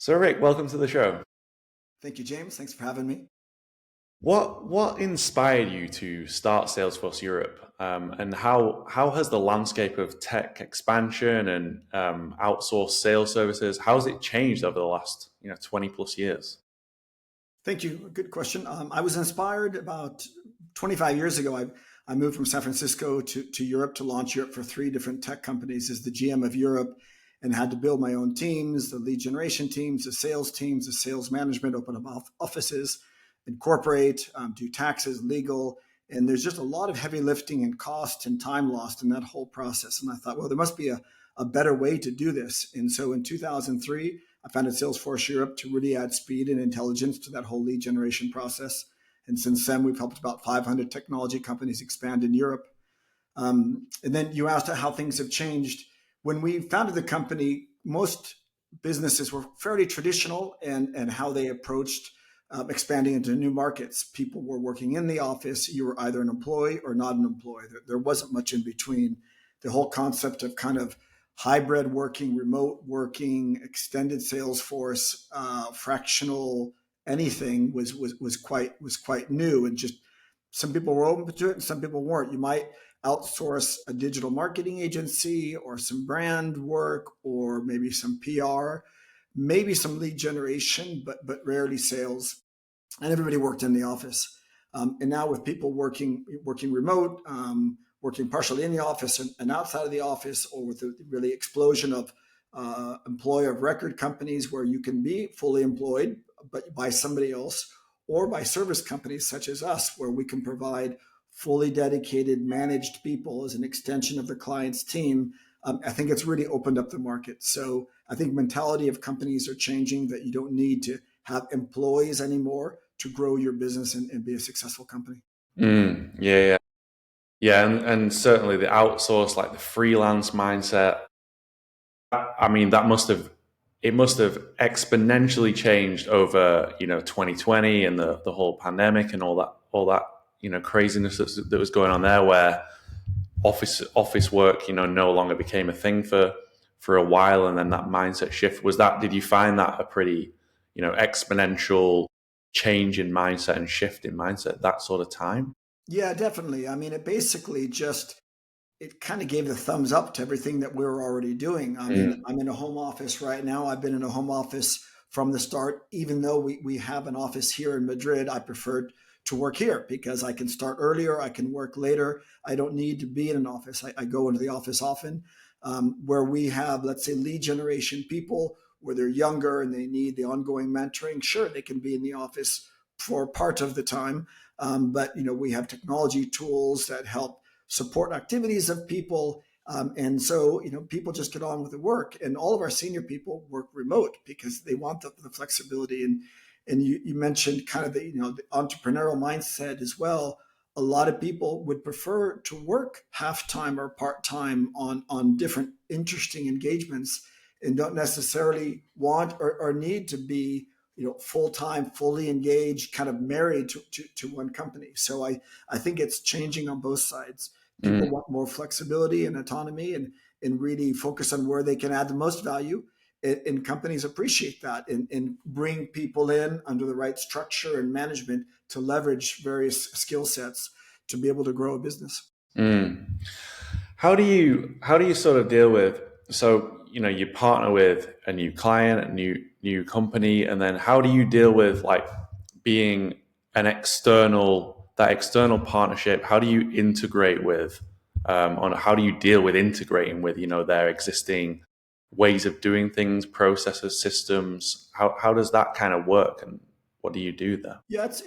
So Rick, welcome to the show. Thank you, James. Thanks for having me. What inspired you to start Salesforce Europe, and how has the landscape of tech expansion and outsourced sales services how has it changed over the last 20 plus years? Thank you. Good question. I was inspired about 25 years ago. I moved from San Francisco to Europe to launch Europe for three different tech companies as the GM of Europe and had to build my own teams, the lead generation teams, the sales management, open up offices, incorporate, do taxes, legal. And there's just a lot of heavy lifting and cost and time lost in that whole process. And I thought, well, there must be a better way to do this. And so in 2003, I founded Salesforce Europe to really add speed and intelligence to that whole lead generation process. And since then, we've helped about 500 technology companies expand in Europe. And then you asked how things have changed. When we founded the company, most businesses were fairly traditional and how they approached expanding into new markets. People were working in the office. You were either an employee or not an employee. There wasn't much in between. The whole concept of kind of hybrid working, remote working, extended sales force, fractional anything was quite new, and just some people were open to it and some people weren't. You might outsource a digital marketing agency or some brand work or maybe some PR, maybe some lead generation, but rarely sales. And everybody worked in the office. And now with people working remote, working partially in the office and outside of the office, or with the really explosion of employer of record companies where you can be fully employed but by somebody else, or by service companies such as us, where we can provide fully dedicated managed people as an extension of the client's team. I think it's really opened up the market. So I think mentality of companies are changing, that you don't need to have employees anymore to grow your business and be a successful company. Yeah, yeah, and certainly the outsource, like the freelance mindset. I mean, it must have exponentially changed over 2020 and the whole pandemic and all that craziness that was going on there, where office work no longer became a thing for a while, and then that mindset shift was that. Did you find that a pretty exponential change in mindset and shift in mindset that sort of time? Yeah, definitely. I mean, it kind of gave the thumbs up to everything that we were already doing. I mean, Mm. I'm in a home office right now. I've been in a home office from the start. Even though we have an office here in Madrid, I preferred to work here because I can start earlier, I can work later. I don't need to be in an office. I go into the office often, where we have, let's say, lead generation people where they're younger and they need the ongoing mentoring. Sure, they can be in the office for part of the time, but we have technology tools that help support activities of people. And so, people just get on with the work, and all of our senior people work remote because they want the flexibility. And you mentioned kind of the entrepreneurial mindset as well. A lot of people would prefer to work half time or part time on different interesting engagements, and don't necessarily want or need to be full time, fully engaged, kind of married to one company. So I think it's changing on both sides. People Mm. want more flexibility and autonomy, and really focus on where they can add the most value. And companies appreciate that, and bring people in under the right structure and management to leverage various skill sets to be able to grow a business. Mm. How do you sort of deal with, so you partner with a new client, a new company, and then how do you deal with like being that external partnership? How do you integrate with on how do you deal with integrating with their existing ways of doing things, processes, systems? How does that kind of work, and what do you do there? Yeah, it's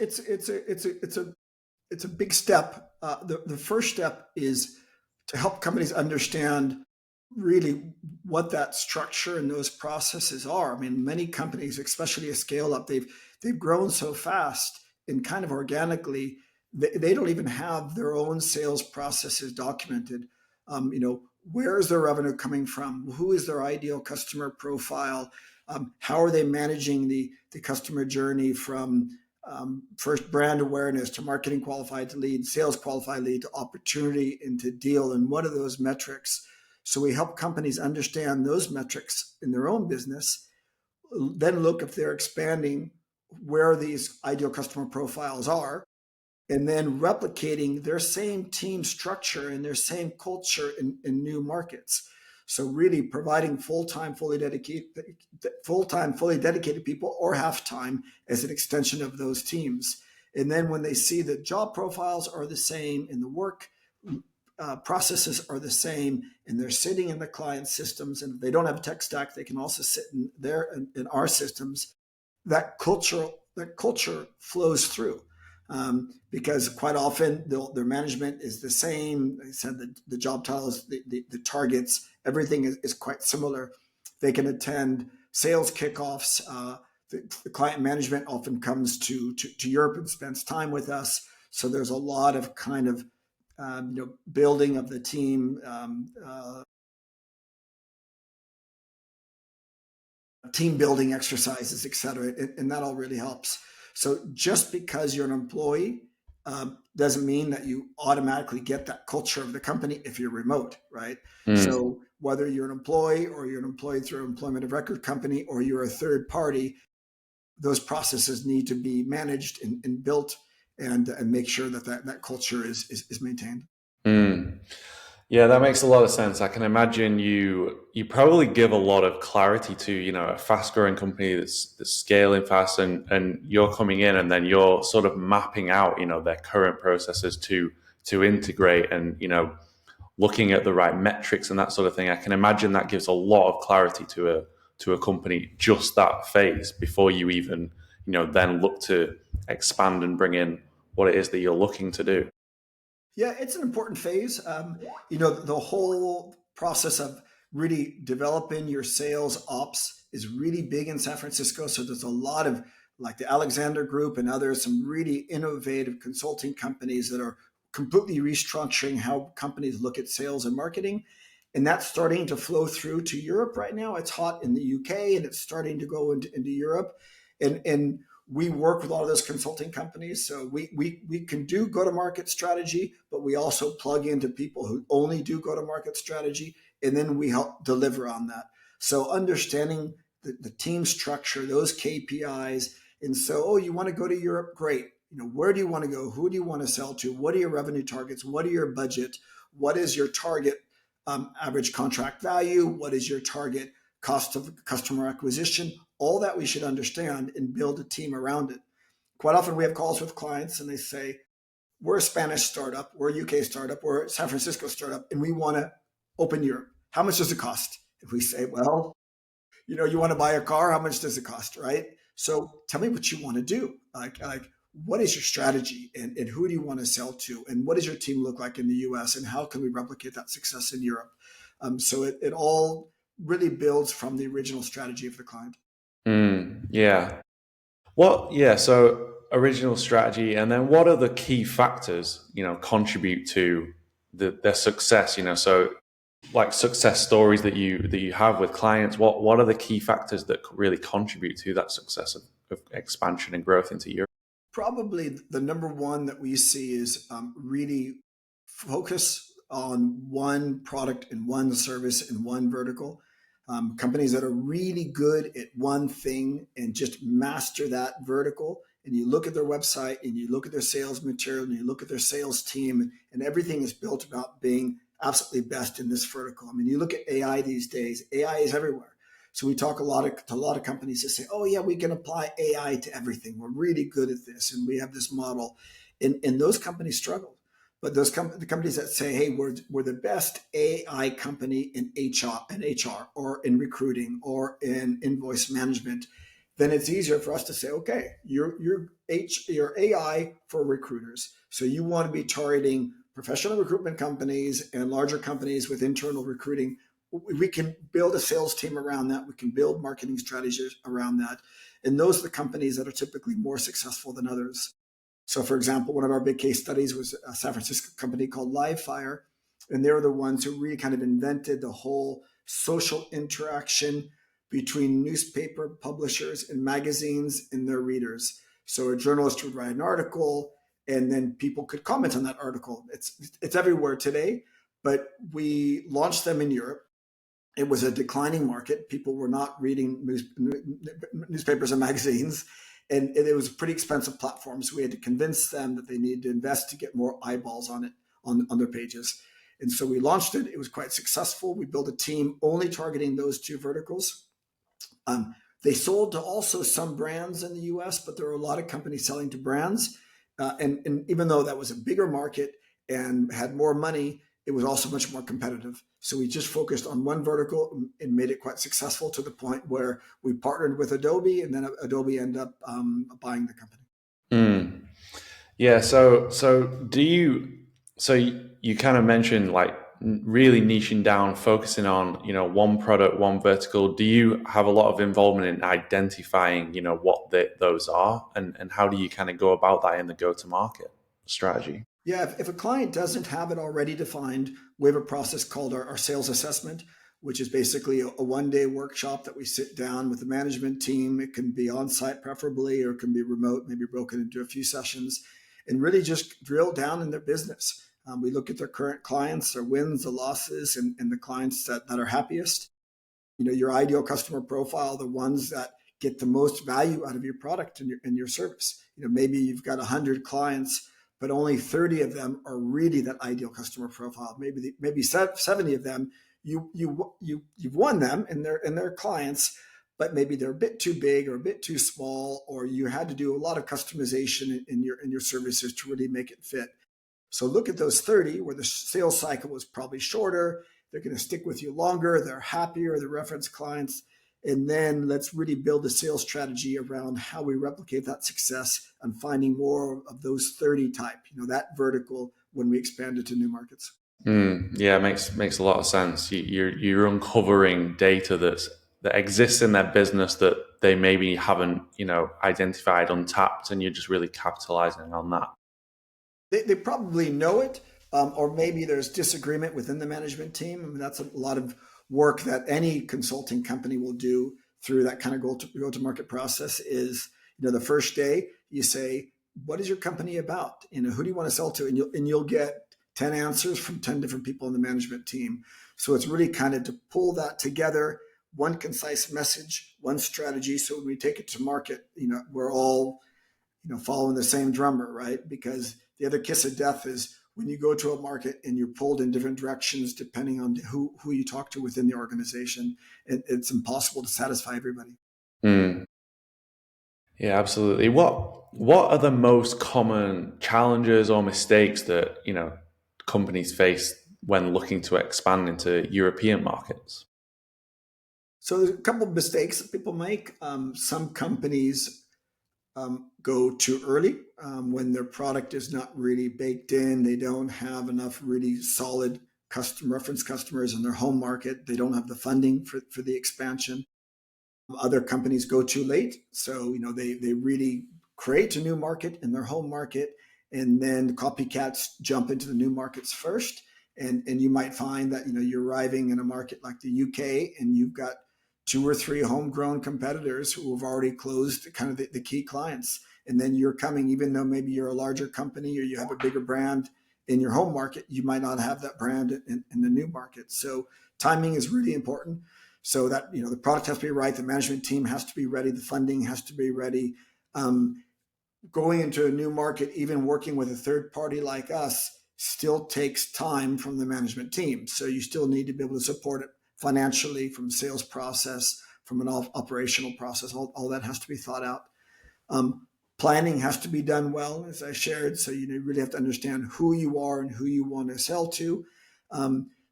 a big step. The first step is to help companies understand really what that structure and those processes are. I mean, many companies, especially a scale up, they've grown so fast and kind of organically, they don't even have their own sales processes documented. Where is their revenue coming from? Who is their ideal customer profile? How are they managing the customer journey from first brand awareness to marketing qualified to lead, sales qualified lead to opportunity into deal, and what are those metrics? So we help companies understand those metrics in their own business, then look if they're expanding where these ideal customer profiles are, and then replicating their same team structure and their same culture in new markets. So really providing full-time, fully dedicated people or half-time as an extension of those teams. And then when they see that job profiles are the same and the work processes are the same, and they're sitting in the client systems, and if they don't have a tech stack, they can also sit in our systems. That culture flows through, because quite often their management is the same. They said the job titles, the targets, everything is quite similar. They can attend sales kickoffs. The client management often comes to Europe and spends time with us. So there's a lot of kind of building of the team, team building exercises, et cetera, and that all really helps. So just because you're an employee doesn't mean that you automatically get that culture of the company if you're remote, right? So whether you're an employee or you're an employee through an employment of record company or you're a third party, those processes need to be managed and built and make sure that culture is maintained. Yeah, that makes a lot of sense. I can imagine you probably give a lot of clarity to, a fast growing company that's scaling fast, and you're coming in and then you're sort of mapping out, their current processes to integrate, and, looking at the right metrics and that sort of thing. I can imagine that gives a lot of clarity to a company, just that phase before you even, then look to expand and bring in what it is that you're looking to do. Yeah, it's an important phase. The whole process of really developing your sales ops is really big in San Francisco. So there's a lot of, like the Alexander Group and others, some really innovative consulting companies that are completely restructuring how companies look at sales and marketing. And that's starting to flow through to Europe right now. It's hot in the UK and it's starting to go into Europe. And we work with a lot of those consulting companies. So we can do go-to-market strategy, but we also plug into people who only do go-to-market strategy, and then we help deliver on that. So understanding the team structure, those KPIs, and so, oh, you want to go to Europe? Great. Where do you want to go? Who do you want to sell to? What are your revenue targets? What are your budget? What is your target average contract value? What is your target cost of customer acquisition? All that we should understand and build a team around it. Quite often we have calls with clients and they say, we're a Spanish startup, we're a UK startup, we're a San Francisco startup, and we want to open Europe. How much does it cost? If we say, well, you want to buy a car, how much does it cost, right? So tell me what you want to do. Like what is your strategy, and who do you want to sell to, and what does your team look like in the US, and how can we replicate that success in Europe? So it all really builds from the original strategy of the client. Yeah. Yeah. So original strategy, and then what are the key factors, contribute to their success? So like success stories that you have with clients. What are the key factors that really contribute to that success of expansion and growth into Europe? Probably the number one that we see is really focus on one product and one service in one vertical. Companies that are really good at one thing and just master that vertical. And you look at their website and you look at their sales material and you look at their sales team, and everything is built about being absolutely best in this vertical. I mean, you look at AI these days, AI is everywhere. So we talk to a lot of companies that say, oh yeah, we can apply AI to everything. We're really good at this. And we have this model. And those companies struggle. But the companies that say, hey, we're the best AI company in HR or in recruiting or in invoice management, then it's easier for us to say, okay, you're AI for recruiters. So you want to be targeting professional recruitment companies and larger companies with internal recruiting. We can build a sales team around that. We can build marketing strategies around that. And those are the companies that are typically more successful than others. So, for example, one of our big case studies was a San Francisco company called Livefire. And they were the ones who really kind of invented the whole social interaction between newspaper publishers and magazines and their readers. So a journalist would write an article and then people could comment on that article. It's everywhere today, but we launched them in Europe. It was a declining market. People were not reading newspapers and magazines, and it was a pretty expensive platform. So we had to convince them that they needed to invest to get more eyeballs on it on their pages. And so we launched it. It was quite successful. We built a team only targeting those two verticals. They sold to also some brands in the US, but there were a lot of companies selling to brands. And even though that was a bigger market and had more money, it was also much more competitive. So we just focused on one vertical and made it quite successful to the point where we partnered with Adobe, and then Adobe ended up buying the company. Mm. Yeah. So do you? So you kind of mentioned like really niching down, focusing on one product, one vertical. Do you have a lot of involvement in identifying what those are, and how do you kind of go about that in the go-to-market strategy? Yeah, if a client doesn't have it already defined, we have a process called our sales assessment, which is basically a 1 day workshop that we sit down with the management team. It can be on site, preferably, or it can be remote, maybe broken into a few sessions, and really just drill down in their business. We look at their current clients, their wins, the losses, and the clients that are happiest. Your ideal customer profile, the ones that get the most value out of your product and your service. Maybe you've got 100 clients, but only 30 of them are really that ideal customer profile. Maybe 70 of them you've won them and they're clients, but maybe they're a bit too big or a bit too small, or you had to do a lot of customization in your services to really make it fit. So look at those 30 where the sales cycle was probably shorter. They're going to stick with you longer. They're happier. They're reference clients. And then let's really build a sales strategy around how we replicate that success and finding more of those 30 type, that vertical when we expand it to new markets. Yeah, makes a lot of sense. You're uncovering data that exists in their business that they maybe haven't identified, untapped, and you're just really capitalizing on that. They probably know it, or maybe there's disagreement within the management team. I mean, that's a lot of work that any consulting company will do through that kind of go-to-market process. Is the first day you say, "What is your company about? Who do you want to sell to?" And you'll get 10 answers from 10 different people in the management team. So it's really kind of to pull that together, one concise message, one strategy. So when we take it to market, we're all following the same drummer, right? Because the other kiss of death is when you go to a market and you're pulled in different directions depending on who you talk to within the organization. It's impossible to satisfy everybody. Mm. Yeah, absolutely. What are the most common challenges or mistakes that companies face when looking to expand into European markets? So there's a couple of mistakes that people make. Some companies go too early when their product is not really baked in. They don't have enough really solid reference customers in their home market. They don't have the funding for the expansion. Other companies go too late. So, they really create a new market in their home market, and then copycats jump into the new markets first. And you might find that, you're arriving in a market like the UK and you've got two or three homegrown competitors who have already closed kind of the key clients. And then you're coming, even though maybe you're a larger company or you have a bigger brand in your home market, you might not have that brand in the new market. So timing is really important. So that the product has to be right, the management team has to be ready, the funding has to be ready. Going into a new market, even working with a third party like us, still takes time from the management team. So you still need to be able to support it financially, from sales process, from an operational process. All that has to be thought out. Planning has to be done well, as I shared. So you really have to understand who you are and who you want to sell to.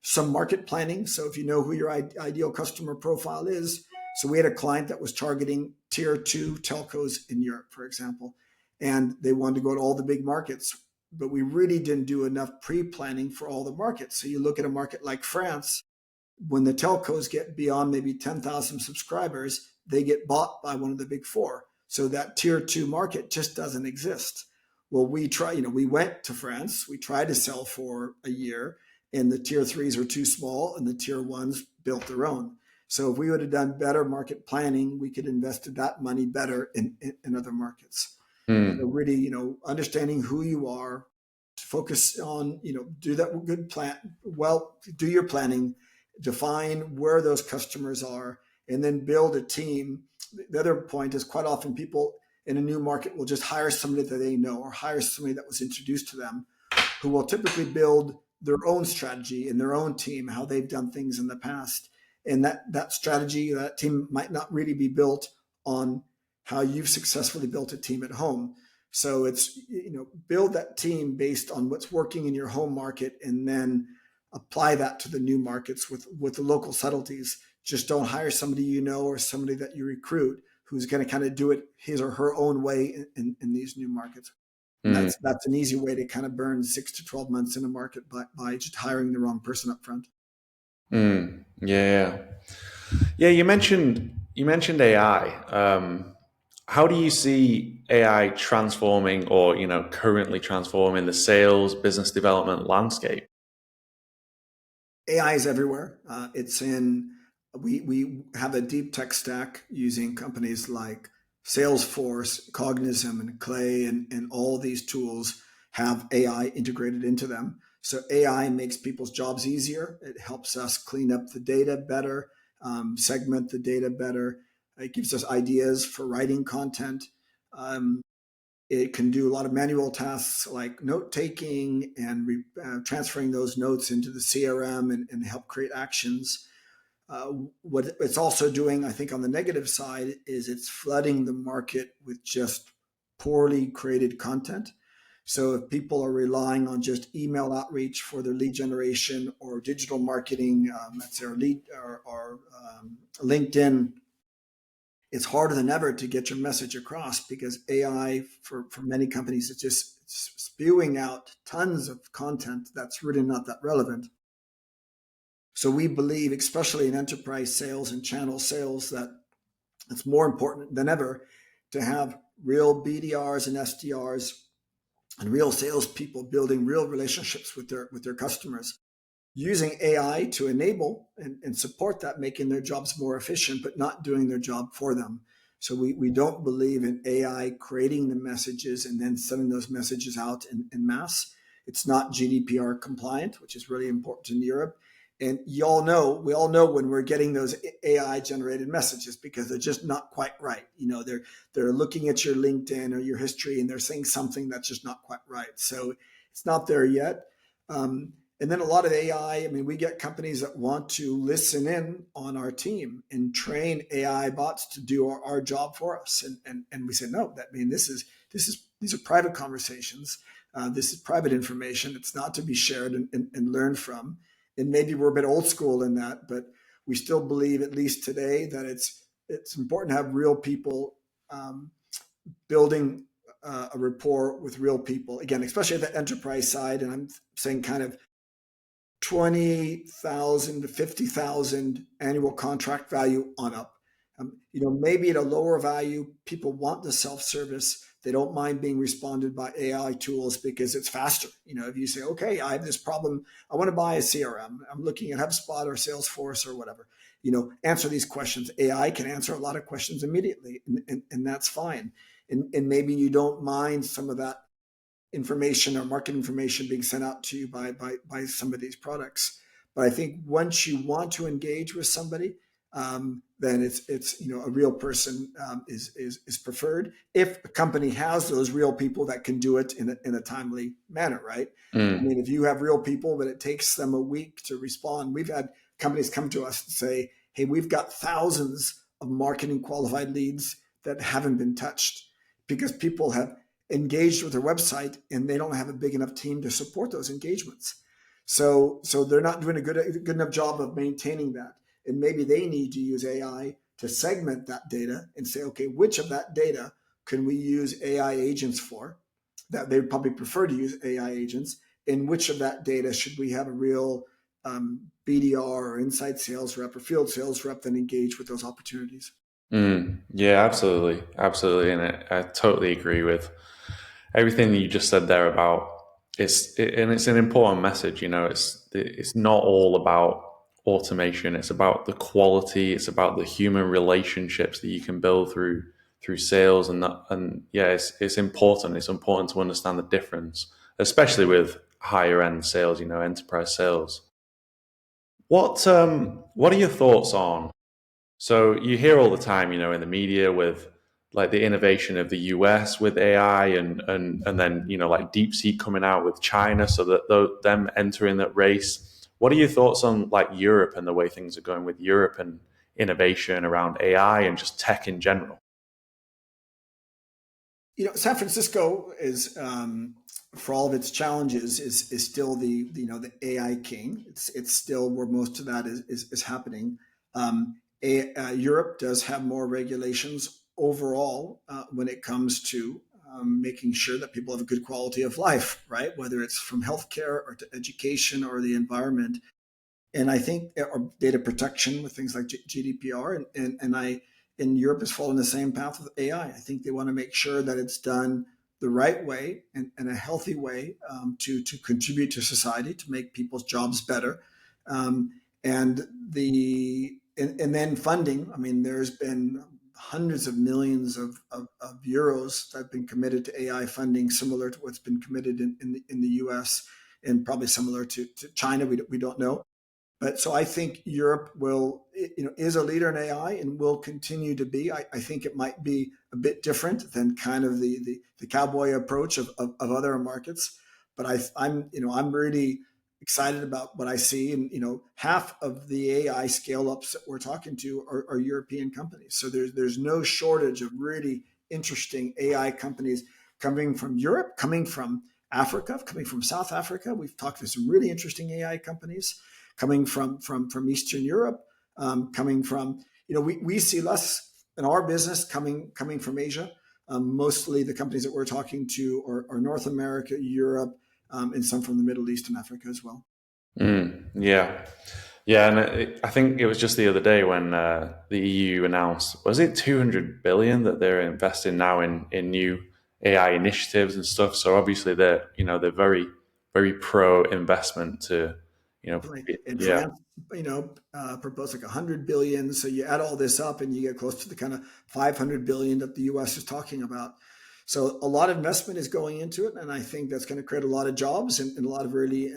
Some market planning. So if you know who your ideal customer profile is. So we had a client that was targeting tier 2 telcos in Europe, for example, and they wanted to go to all the big markets, but we really didn't do enough pre-planning for all the markets. So you look at a market like France, when the telcos get beyond maybe 10,000 subscribers, they get bought by one of the big four. So that tier 2 market just doesn't exist. Well, we went to France, we tried to sell for a year, and the tier 3s were too small and the tier 1s built their own. So if we would have done better market planning, we could invested that money better in other markets. So Mm. really, understanding who you are, focus on, do that good plan. Well, do your planning define where those customers are, and then build a team. The other point is quite often people in a new market will just hire somebody that they know or hire somebody that was introduced to them who will typically build their own strategy in their own team, how they've done things in the past. And that strategy, that team might not really be built on how you've successfully built a team at home. So it's, build that team based on what's working in your home market and then apply that to the new markets with the local subtleties. Just don't hire somebody or somebody that you recruit who's going to kind of do it his or her own way in these new markets. And Mm, that's an easy way to kind of burn 6 to 12 months in a market by just hiring the wrong person up front. yeah. Yeah, you mentioned AI. How do you see AI transforming or, currently transforming the sales business development landscape? AI is everywhere. We have a deep tech stack using companies like Salesforce, Cognizant, and Clay, and all these tools have AI integrated into them. So AI makes people's jobs easier. It helps us clean up the data better, segment the data better. It gives us ideas for writing content. Um, it can do a lot of manual tasks like note taking and transferring those notes into the CRM and help create actions. What it's also doing, I think, on the negative side, is it's flooding the market with just poorly created content. So if people are relying on just email outreach for their lead generation or digital marketing, that's their lead or LinkedIn, it's harder than ever to get your message across because AI for many companies is just spewing out tons of content that's really not that relevant. So we believe, especially in enterprise sales and channel sales, that it's more important than ever to have real BDRs and SDRs and real salespeople building real relationships with their customers, using AI to enable and support that, making their jobs more efficient, but not doing their job for them. So we don't believe in AI creating the messages and then sending those messages out in mass. It's not GDPR compliant, which is really important in Europe. And we all know when we're getting those AI generated messages because they're just not quite right. They're looking at your LinkedIn or your history and they're saying something that's just not quite right. So it's not there yet. And then a lot of AI, I mean, we get companies that want to listen in on our team and train AI bots to do our job for us. And we say, no, these are private conversations. This is private information. It's not to be shared and learned from. And maybe we're a bit old school in that, but we still believe, at least today, that it's important to have real people building a rapport with real people. Again, especially at the enterprise side, and I'm saying kind of 20,000 to 50,000 annual contract value on up. Maybe at a lower value, people want the self-service. They don't mind being responded by AI tools because it's faster. If you say, okay, I have this problem, I want to buy a CRM. I'm looking at HubSpot or Salesforce or whatever. Answer these questions. AI can answer a lot of questions immediately, and that's fine. And maybe you don't mind some of that information or market information being sent out to you by some of these products. But I think once you want to engage with somebody, then it's a real person is preferred if a company has those real people that can do it in a timely manner, right? I Mm, mean, if you have real people, but it takes them a week to respond, we've had companies come to us and say, "Hey, we've got thousands of marketing qualified leads that haven't been touched because people have engaged with their website and they don't have a big enough team to support those engagements. So they're not doing a good enough job of maintaining that. And maybe they need to use AI to segment that data and say, okay, which of that data can we use AI agents for? That they probably prefer to use AI agents. And which of that data should we have a real BDR or inside sales rep or field sales rep that engage with those opportunities? yeah, absolutely, absolutely, and I totally agree with everything that you just said there about and it's an important message. It's not all about automation. It's about the quality. It's about the human relationships that you can build through sales, and yeah, it's important. It's important to understand the difference, especially with higher end sales. Enterprise sales. What are your thoughts on? So you hear all the time, in the media with like the innovation of the US with AI and then like DeepSeek coming out with China, so that them entering that race. What are your thoughts on like Europe and the way things are going with Europe and innovation around AI and just tech in general? San Francisco is, for all of its challenges, is still the AI king. It's still where most of that is happening. Europe does have more regulations overall when it comes to making sure that people have a good quality of life, right? Whether it's from healthcare or to education or the environment. And I think, or data protection with things like GDPR, and Europe is following the same path with AI. I think they want to make sure that it's done the right way and a healthy way, to contribute to society, to make people's jobs better, um, and then funding. I mean, there's been hundreds of millions of euros that have been committed to AI funding, similar to what's been committed in the U.S. and probably similar to China. We don't know. But so I think Europe is a leader in AI and will continue to be. I think it might be a bit different than kind of the cowboy approach of other markets. But I'm really excited about what I see. And half of the AI scale ups that we're talking to are European companies. So there's no shortage of really interesting AI companies coming from Europe, coming from Africa, coming from South Africa. We've talked to some really interesting AI companies coming from Eastern Europe, coming from we see less in our business coming from Asia. Mostly the companies that we're talking to are North America, Europe, and some from the Middle East and Africa as well. Yeah. Yeah, and I think it was just the other day when the EU announced, was it 200 billion that they're investing now in new AI initiatives and stuff. So obviously they're very very pro investment to you know Right. And yeah. France, proposed like 100 billion. So you add all this up, and you get close to the kind of 500 billion that the U.S. is talking about. So a lot of investment is going into it, and I think that's going to create a lot of jobs and a lot of really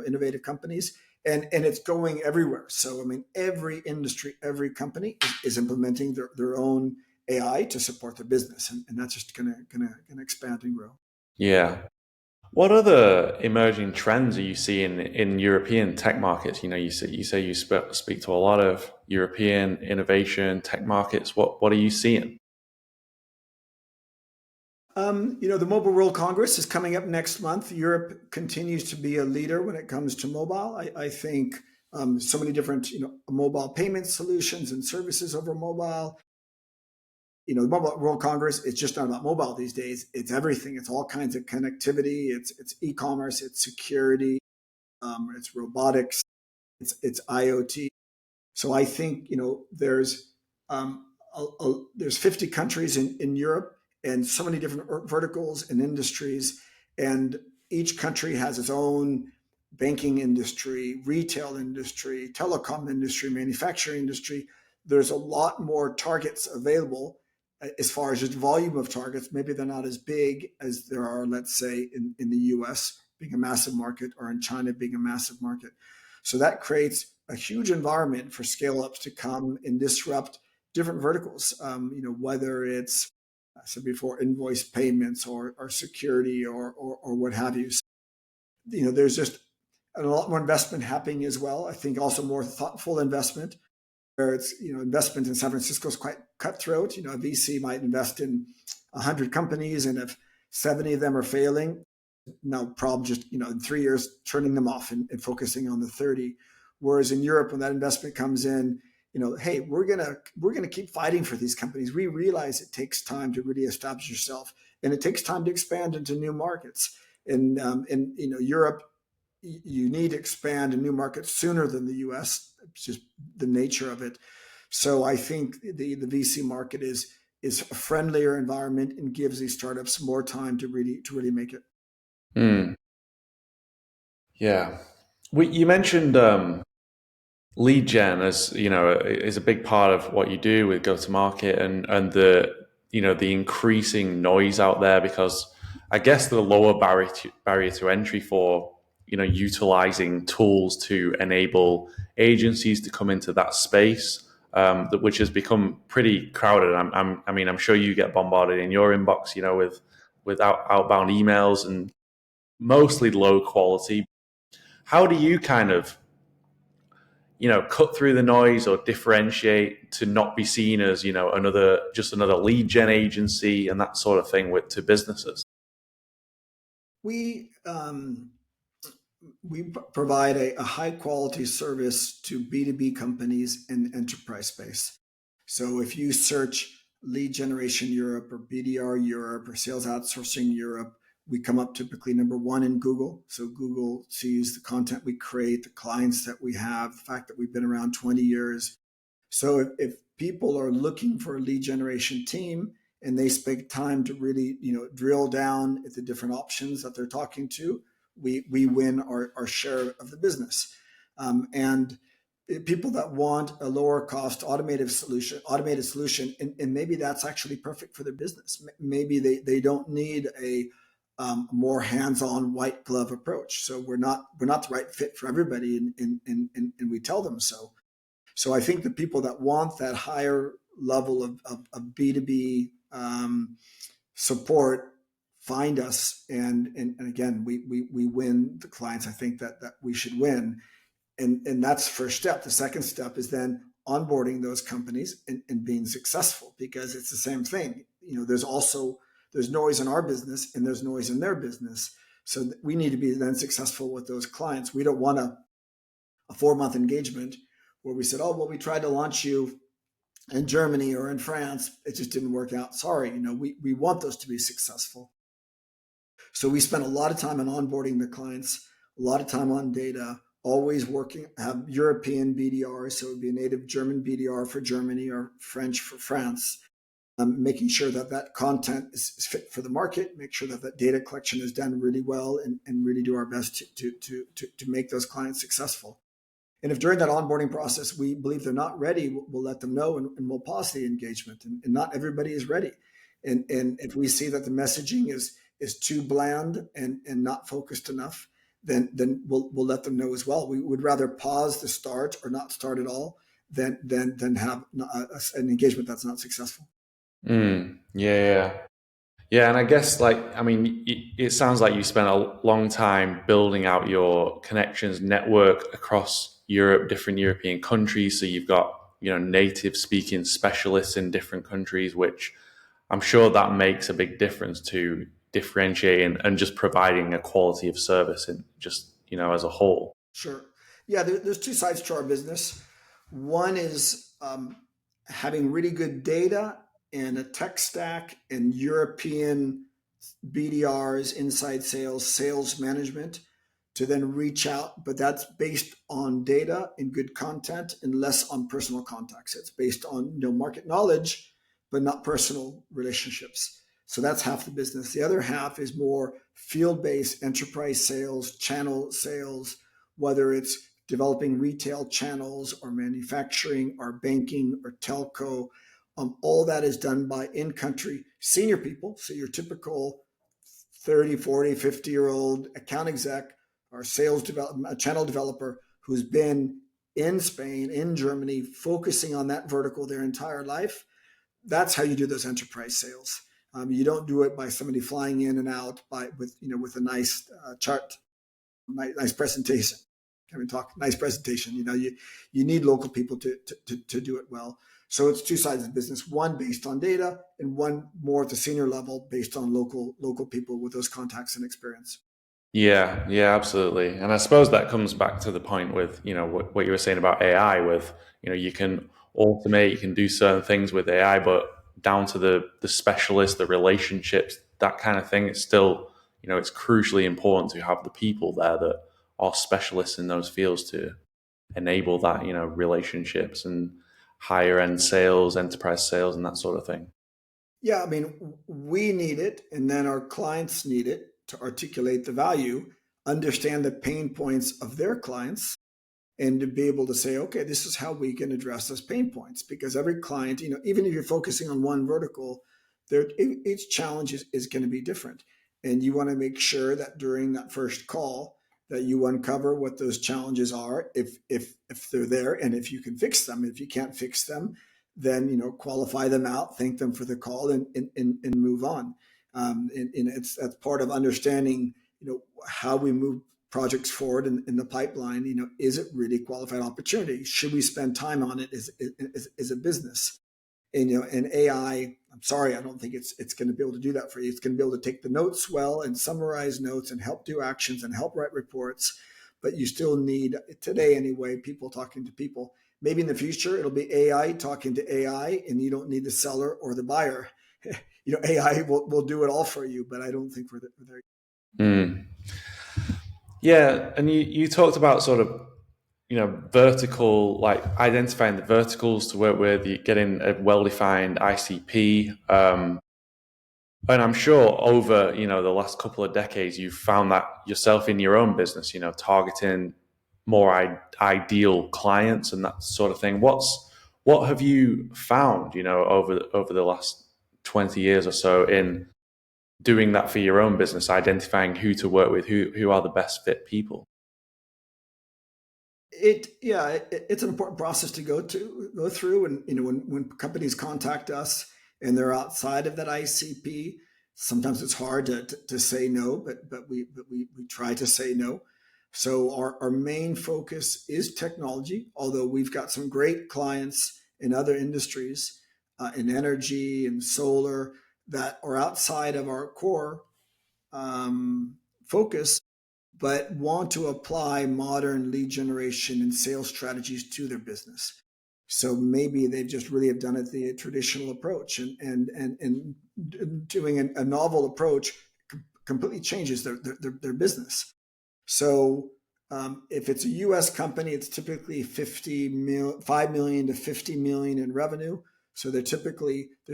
innovative companies. And it's going everywhere. So I mean, every industry, every company is implementing their own AI to support their business, and that's just gonna expand and grow. Yeah. What other emerging trends are you seeing in European tech markets? You say you speak to a lot of European innovation tech markets. What are you seeing? The Mobile World Congress is coming up next month. Europe continues to be a leader when it comes to mobile. I think so many different, mobile payment solutions and services over mobile. The Mobile World Congress, it's just not about mobile these days. It's everything. It's all kinds of connectivity. It's e-commerce. It's security. It's robotics. It's IoT. So I think there's 50 countries in Europe and so many different verticals and industries, and each country has its own banking industry, retail industry, telecom industry, manufacturing industry. There's a lot more targets available as far as just volume of targets. Maybe they're not as big as there are, let's say, in the US being a massive market or in China being a massive market. So that creates a huge environment for scale ups to come and disrupt different verticals, whether it's, I said before, invoice payments or security or what have you. So, there's just a lot more investment happening as well. I think also more thoughtful investment, where it's, investment in San Francisco is quite cutthroat. A VC might invest in 100 companies, and if 70 of them are failing, no problem, just in 3 years turning them off and focusing on the 30. Whereas in Europe, when that investment comes in, hey, we're gonna keep fighting for these companies. We realize it takes time to really establish yourself, and it takes time to expand into new markets. And in Europe, you need to expand in new markets sooner than the US. It's just the nature of it. So I think the VC market is a friendlier environment and gives these startups more time to really make it. Hmm. Yeah. You mentioned lead gen as is a big part of what you do with go to market and the increasing noise out there because I guess the lower barrier to entry for utilizing tools to enable agencies to come into that space, which has become pretty crowded. I'm sure you get bombarded in your inbox, with outbound emails and mostly low quality. How do you kind of cut through the noise or differentiate to not be seen as another lead gen agency and that sort of thing to businesses? We provide a high quality service to B2B companies in enterprise space. So if you search Lead Generation Europe or BDR Europe or Sales Outsourcing Europe, we come up typically number one in Google. So Google sees the content we create, the clients that we have, the fact that we've been around 20 years. So if people are looking for a lead generation team and they spend time to really, drill down at the different options that they're talking to, we win our share of the business. And people that want a lower cost automated solution, and maybe that's actually perfect for their business. Maybe they don't need a more hands-on white glove approach. So we're not the right fit for everybody, and we tell them so. So I think the people that want that higher level of B2B support find us, and again, we win the clients I think that we should win. And that's the first step. The second step is then onboarding those companies and being successful, because it's the same thing. There's noise in our business and there's noise in their business. So we need to be then successful with those clients. We don't want a 4-month engagement where we said, oh, well, we tried to launch you in Germany or in France. It just didn't work out. Sorry, we want those to be successful. So we spend a lot of time on onboarding the clients, a lot of time on data, always have European BDR. So it would be a native German BDR for Germany or French for France. Making sure that content is fit for the market, make sure that data collection is done really well, and really do our best to make those clients successful. And if during that onboarding process we believe they're not ready, we'll let them know, and we'll pause the engagement. And not everybody is ready. And if we see that the messaging is too bland and not focused enough, then we'll let them know as well. We would rather pause the start or not start at all than have an engagement that's not successful. Yeah. And I guess, it sounds like you spent a long time building out your connections network across Europe, different European countries. So you've got, native speaking specialists in different countries, which I'm sure that makes a big difference to differentiating and just providing a quality of service and just, as a whole. Sure. Yeah, there's two sides to our business. One is having really good data and a tech stack and European BDRs, inside sales management to then reach out, but that's based on data and good content and less on personal contacts. It's based on market knowledge, but not personal relationships. So that's half the business. The other half is more field-based enterprise sales, channel sales, whether it's developing retail channels or manufacturing or banking or telco. All that is done by in-country senior people. So your typical 30, 40, 50-year-old account exec or channel developer who's been in Spain, in Germany, focusing on that vertical their entire life. That's how you do those enterprise sales. You don't do it by somebody flying in and out with a nice chart, nice presentation. Nice presentation. You need local people to do it well. So it's two sides of the business, one based on data and one more at the senior level based on local people with those contacts and experience. Yeah, absolutely. And I suppose that comes back to the point with, what you were saying about AI with, you can automate, you can do certain things with AI, but down to the specialists, the relationships, that kind of thing, it's still, it's crucially important to have the people there that are specialists in those fields to enable that, relationships and higher end sales, enterprise sales, and that sort of thing. Yeah, we need it, and then our clients need it to articulate the value, understand the pain points of their clients, and to be able to say, okay, this is how we can address those pain points. Because every client, even if you're focusing on one vertical, each challenge is going to be different. And you want to make sure that during that first call, that you uncover what those challenges are, if they're there, and if you can fix them. If you can't fix them, then qualify them out, thank them for the call, and move on. And that's part of understanding how we move projects forward in the pipeline. Is it really qualified opportunity? Should we spend time on it as a business? And AI, I'm sorry, I don't think it's going to be able to do that for you. It's going to be able to take the notes well and summarize notes and help do actions and help write reports. But you still need, today anyway, people talking to people. Maybe in the future it'll be AI talking to AI, and you don't need the seller or the buyer. AI will do it all for you, but I don't think we're there. Mm. Yeah, and you talked about sort of vertical, like identifying the verticals to work with, you getting a well-defined ICP. And I'm sure over, the last couple of decades, you've found that yourself in your own business, targeting more ideal clients and that sort of thing. What have you found, over the last 20 years or so in doing that for your own business, identifying who to work with, who are the best fit people? It's an important process to go through, and when companies contact us and they're outside of that ICP, sometimes it's hard to say no, but we try to say no. So our main focus is technology, although we've got some great clients in other industries, in energy and solar, that are outside of our core focus, but want to apply modern lead generation and sales strategies to their business. So maybe they just really have done it the traditional approach, and doing a novel approach completely changes their business. So if it's a US company, it's typically 5 million to 50 million in revenue. So they're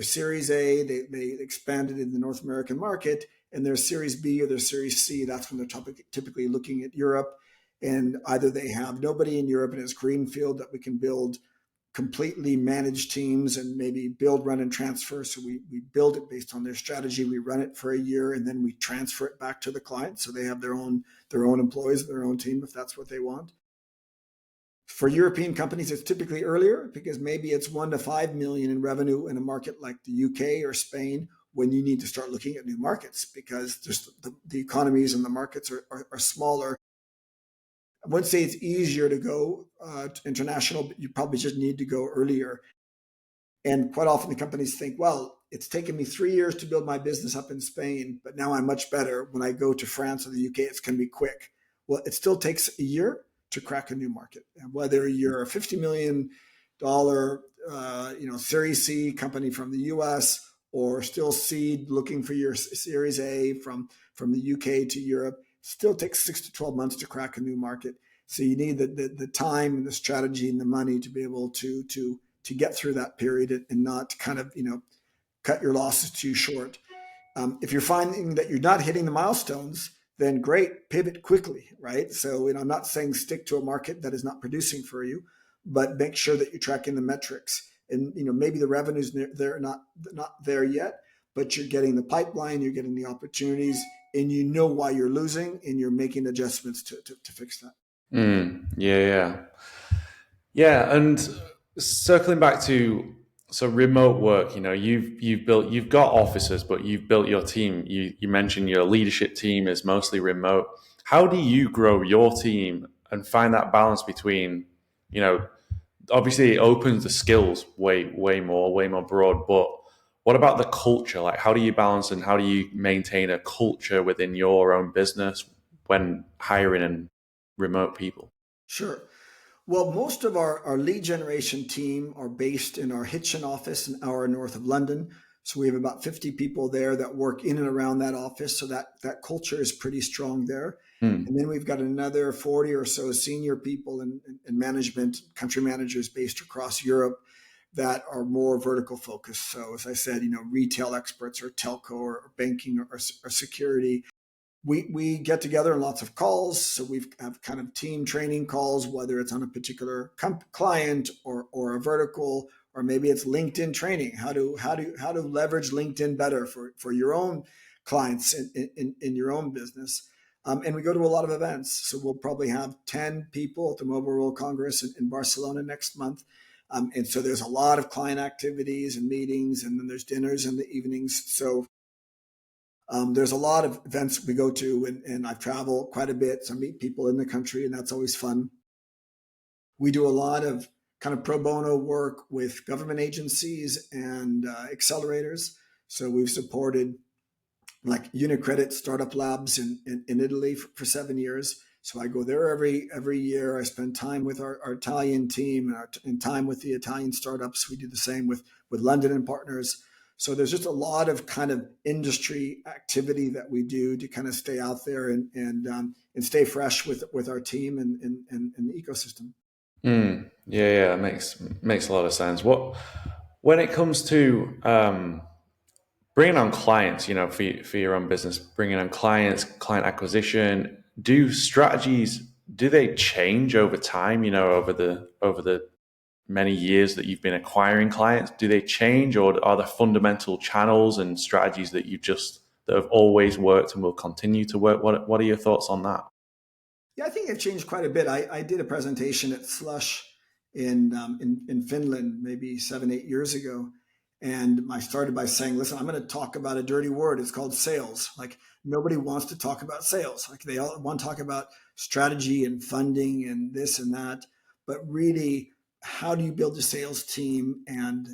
Series A, they expanded in the North American market, and their Series B or their Series C, that's when they're typically looking at Europe. And either they have nobody in Europe and it's greenfield that we can build completely managed teams and maybe build, run, and transfer. So we build it based on their strategy. We run it for a year and then we transfer it back to the client. So they have their own employees, their own team, if that's what they want. For European companies, it's typically earlier because maybe it's 1 to 5 million in revenue in a market like the UK or Spain, when you need to start looking at new markets because just the economies and the markets are smaller. I wouldn't say it's easier to go to international, but you probably just need to go earlier. And quite often the companies think, well, it's taken me 3 years to build my business up in Spain, but now I'm much better. When I go to France or the UK, it's going to be quick. Well, it still takes a year to crack a new market. And whether you're a $50 million Series C company from the US or still seed looking for your Series A from the UK to Europe, still takes 6 to 12 months to crack a new market. So you need the time and the strategy and the money to be able to get through that period and not kind of cut your losses too short. If you're finding that you're not hitting the milestones, then great, pivot quickly, right? So I'm not saying stick to a market that is not producing for you, but make sure that you're tracking the metrics. And maybe the revenues they're not there yet, but you're getting the pipeline, you're getting the opportunities, and you know why you're losing, and you're making adjustments to fix that. Yeah. And circling back to remote work, you've got offices, but you've built your team. You mentioned your leadership team is mostly remote. How do you grow your team and find that balance between, obviously it opens the skills way more broad, but what about the culture? Like, how do you balance and how do you maintain a culture within your own business when hiring and remote people? Sure. Well, most of our lead generation team are based in our Hitchin office, an hour north of London. So we have about 50 people there that work in and around that office. So that culture is pretty strong there. Hmm. And then we've got another 40 or so senior people and management, country managers based across Europe that are more vertical focused. So as I said, retail experts or telco or banking or security. We get together in lots of calls. So we have kind of team training calls, whether it's on a particular client or a vertical, or maybe it's LinkedIn training. How to leverage LinkedIn better for your own clients in your own business. And we go to a lot of events. So we'll probably have 10 people at the Mobile World Congress in Barcelona next month. And so there's a lot of client activities and meetings, and then there's dinners in the evenings. So there's a lot of events we go to, and I travel quite a bit. So I meet people in the country, and that's always fun. We do a lot of kind of pro bono work with government agencies and accelerators. So we've supported like Unicredit startup labs in Italy for 7 years. So I go there every year. I spend time with our Italian team and time with the Italian startups. We do the same with London and partners. So there's just a lot of kind of industry activity that we do to kind of stay out there and stay fresh with our team and the ecosystem. Yeah, it makes a lot of sense. When it comes to bringing on clients, for your own business, bringing on clients, client acquisition, do they change over time? Over the many years that you've been acquiring clients, do they change, or are there fundamental channels and strategies that have always worked and will continue to work? What are your thoughts on that? Yeah, I think it changed quite a bit. I did a presentation at Slush in Finland maybe 7 8 years ago, and I started by saying, "Listen, I'm going to talk about a dirty word. It's called sales. Like nobody wants to talk about sales. Like they all want to talk about strategy and funding and this and that, but really." How do you build a sales team, and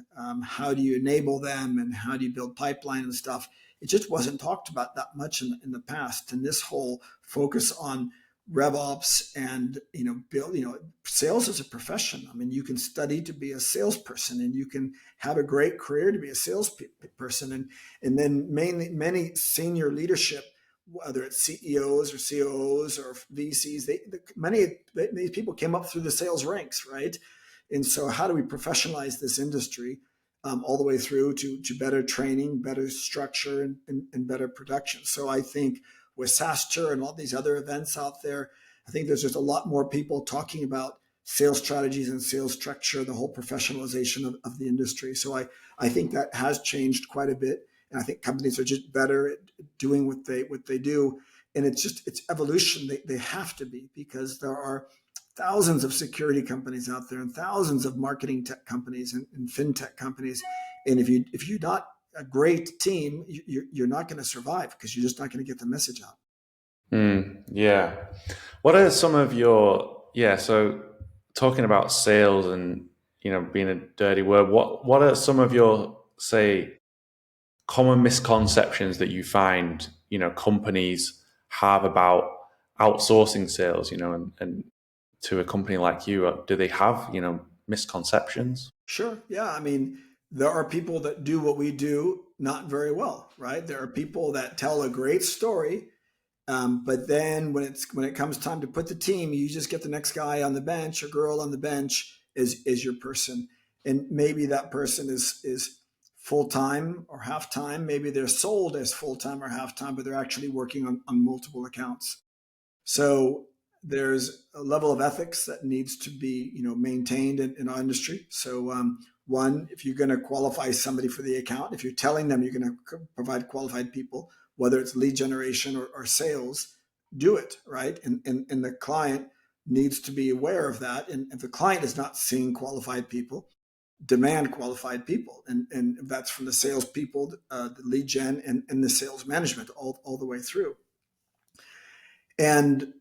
how do you enable them, and how do you build pipeline and stuff? It just wasn't talked about that much in the past. And this whole focus on RevOps and build sales is a profession. I mean, you can study to be a salesperson, and you can have a great career to be a salesperson, and then mainly many senior leadership, whether it's CEOs or COOs or VCs, many of these people came up through the sales ranks, right? And so, how do we professionalize this industry all the way through to better training, better structure, and better production? So, I think with SaaStr and all these other events out there, I think there's just a lot more people talking about sales strategies and sales structure, the whole professionalization of the industry. So, I think that has changed quite a bit. And I think companies are just better at doing what they do. And it's evolution. They have to be, because there are thousands of security companies out there and thousands of marketing tech companies and fintech companies. And if you're not a great team, you're not going to survive, because you're just not going to get the message out. Yeah. What are some of so talking about sales and, being a dirty word, what are some of your, say, common misconceptions that you find, companies have about outsourcing sales, and to a company like you, do they have, misconceptions? Sure. Yeah. I mean, there are people that do what we do not very well, right? There are people that tell a great story, but then when it comes time to put the team, you just get the next guy on the bench or girl on the bench is your person, and maybe that person is full time or half time. Maybe they're sold as full time or half time, but they're actually working on multiple accounts. So there's a level of ethics that needs to be maintained in our industry. So one, if you're going to qualify somebody for the account, if you're telling them you're going to provide qualified people, whether it's lead generation or sales, do it right. And the client needs to be aware of that. And if the client is not seeing qualified people, demand qualified people, and that's from the sales people, the lead gen, and the sales management all the way through. And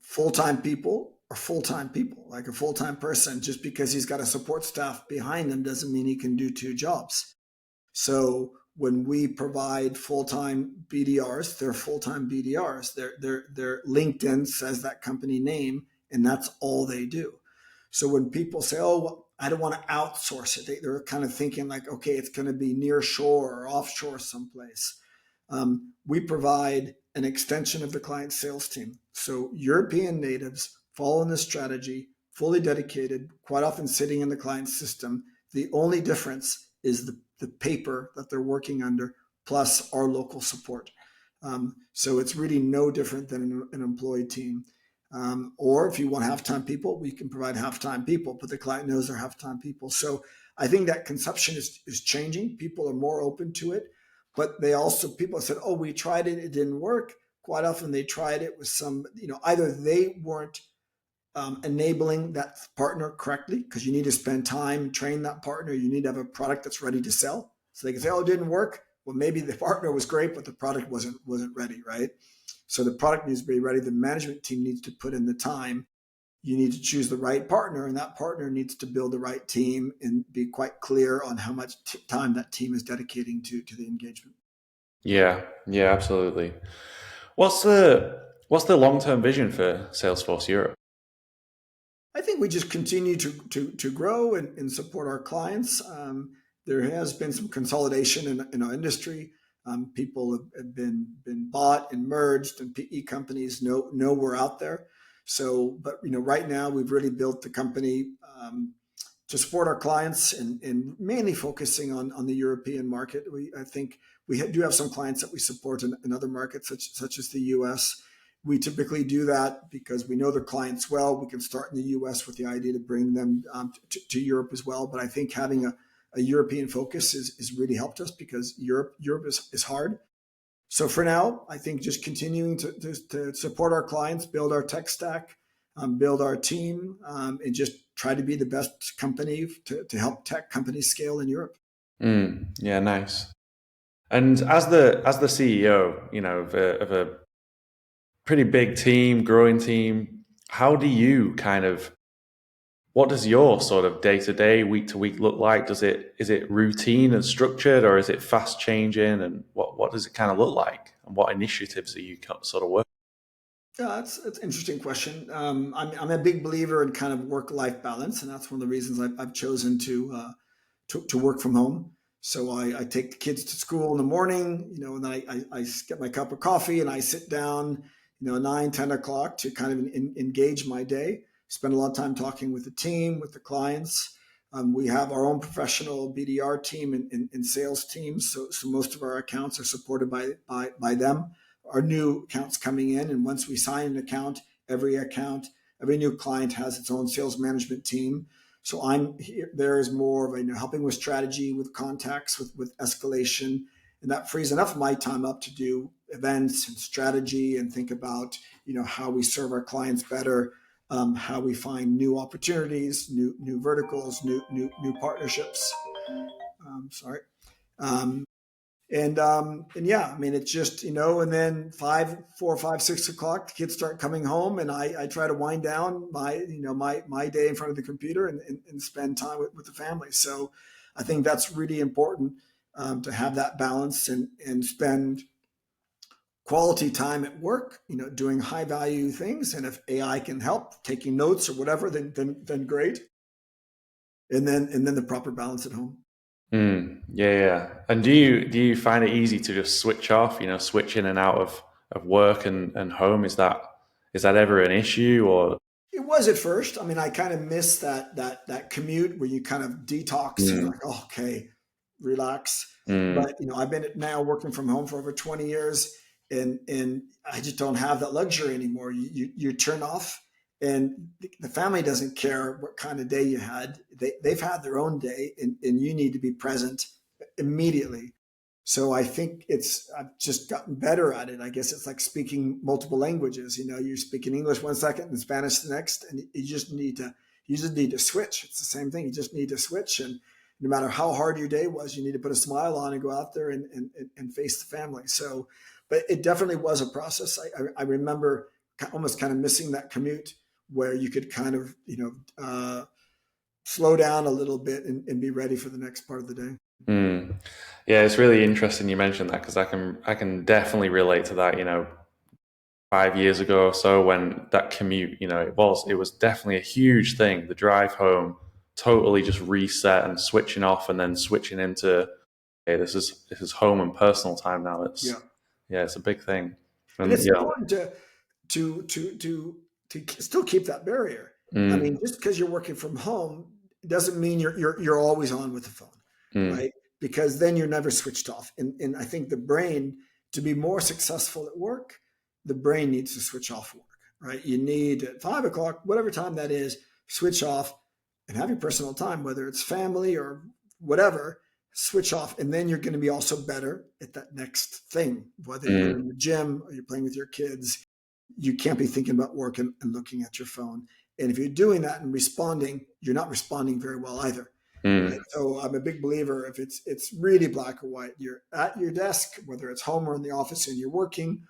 full-time people are full-time people. Like a full-time person, just because he's got a support staff behind him doesn't mean he can do two jobs. So when we provide full-time BDRs, they're full-time BDRs. Their LinkedIn says that company name, and that's all they do. So when people say, "Oh, well, I don't want to outsource it," they're kind of thinking like, "Okay, it's going to be near shore or offshore someplace." We provide an extension of the client sales team. So European natives following the strategy, fully dedicated, quite often sitting in the client system. The only difference is the paper that they're working under, plus our local support. So it's really no different than an employee team. Or if you want half-time people, we can provide half-time people, but the client knows they're half-time people. So I think that conception is changing. People are more open to it. But people said, "Oh, we tried it, it didn't work." quite often they tried it with some, either they weren't enabling that partner correctly, because you need to spend time, train that partner. You need to have a product that's ready to sell. So they can say, oh, it didn't work. Well, maybe the partner was great, but the product wasn't ready, right? So the product needs to be ready. The management team needs to put in the time. You need to choose the right partner, and that partner needs to build the right team and be quite clear on how much time that team is dedicating to the engagement. Yeah, yeah, absolutely. What's the long-term vision for Salesforce Europe? I think we just continue to grow and support our clients. There has been some consolidation in our industry. People have been bought and merged, and PE companies know we're out there. So, but right now we've really built the company to support our clients and mainly focusing on the European market. I think we do have some clients that we support in other markets, such as the US. We typically do that because we know the clients well. We can start in the US with the idea to bring them to Europe as well. But I think having a European focus is really helped us, because Europe is hard. So for now, I think just continuing to support our clients, build our tech stack, build our team, and just try to be the best company to help tech companies scale in Europe. Yeah, nice. And as the CEO, of a pretty big team, growing team, how do you what does your sort of day to day, week to week look like? Is it routine and structured, or is it fast changing? And what does it kind of look like? And what initiatives are you sort of working? Yeah, that's an interesting question. I'm a big believer in kind of work-life balance, and that's one of the reasons I've chosen to work from home. So I take the kids to school in the morning, and then I get my cup of coffee and I sit down, 9, 10 o'clock to kind of engage my day. Spend a lot of time talking with the team, with the clients. We have our own professional BDR team and sales teams, so most of our accounts are supported by them. Our new accounts coming in, and once we sign an account, every new client has its own sales management team. So I'm here. There is more of helping with strategy, with contacts, with escalation, and that frees enough of my time up to do events and strategy and think about how we serve our clients better, how we find new opportunities, new verticals, new partnerships. Sorry. And yeah, I mean, it's just, and then 4, 5, 6 o'clock, the kids start coming home, and I try to wind down my day in front of the computer and spend time with the family. So I think that's really important, to have that balance and spend quality time at work, doing high value things. And if AI can help taking notes or whatever, then great. And then the proper balance at home. Yeah, yeah. And do you find it easy to just switch off? Switch in and out of work and home. Is that ever an issue? Or It was at first. I mean, I kind of miss that commute where you kind of detox and you're mm, like, oh, okay, relax. mm, But I've been now working from home for over 20 years, and I just don't have that luxury anymore. You turn off, and the family doesn't care what kind of day you had. They've had their own day, and you need to be present immediately. So I think I've just gotten better at it. I guess it's like speaking multiple languages. You're speaking English 1 second and Spanish the next, and you just need to switch. It's the same thing. You just need to switch, and no matter how hard your day was, you need to put a smile on and go out there and face the family. So, but it definitely was a process. I remember almost kind of missing that commute where you could kind of slow down a little bit and be ready for the next part of the day. mm. Yeah, it's really interesting you mentioned that, because I can definitely relate to that. 5 years ago or so, when that commute, it was definitely a huge thing. The drive home, totally just reset and switching off, and then switching into, hey, this is home and personal time now. Yeah. It's a big thing. And And it's important to still keep that barrier. I mm, mean, just because you're working from home doesn't mean you're always on with the phone, mm, right? Because then you're never switched off. And I think the brain, to be more successful at work, the brain needs to switch off work, right? You need at 5 o'clock, whatever time that is, switch off and have your personal time, whether it's family or whatever. switch off, and then you're going to be also better at that next thing. Whether you're Mm, in the gym or you're playing with your kids, you can't be thinking about work and looking at your phone. And if you're doing that and responding, you're not responding very well either. Right. mm, So I'm a big believer if it's really black or white. You're at your desk, whether it's home or in the office, and you're working,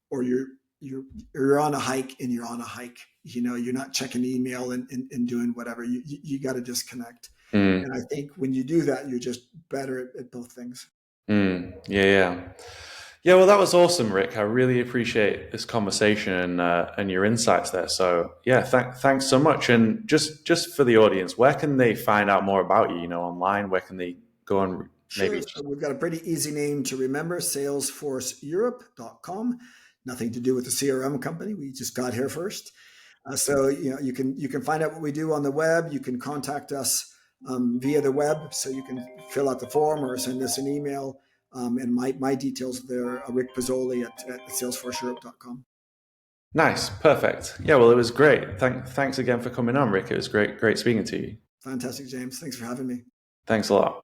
or you're you're on a hike and you're on a hike. You're not checking email and doing whatever. You got to disconnect. mm, And I think when you do that, you're just better at both things. yeah, yeah. Yeah, well, that was awesome, Rick. I really appreciate this conversation and your insights there. So, yeah, thanks so much. And just for the audience, where can they find out more about you? Online. Where can they go and maybe? Sure. So we've got a pretty easy name to remember, salesforceeurope.com. Nothing to do with the CRM company. We just got here first. So you can find out what we do on the web. You can contact us via the web. So you can fill out the form or send us an email. And my details there are Rick Pizzoli at salesforceeurope.com. Nice, perfect. Yeah, well, it was great. Thanks again for coming on, Rick. It was great speaking to you. Fantastic, James. Thanks for having me. Thanks a lot.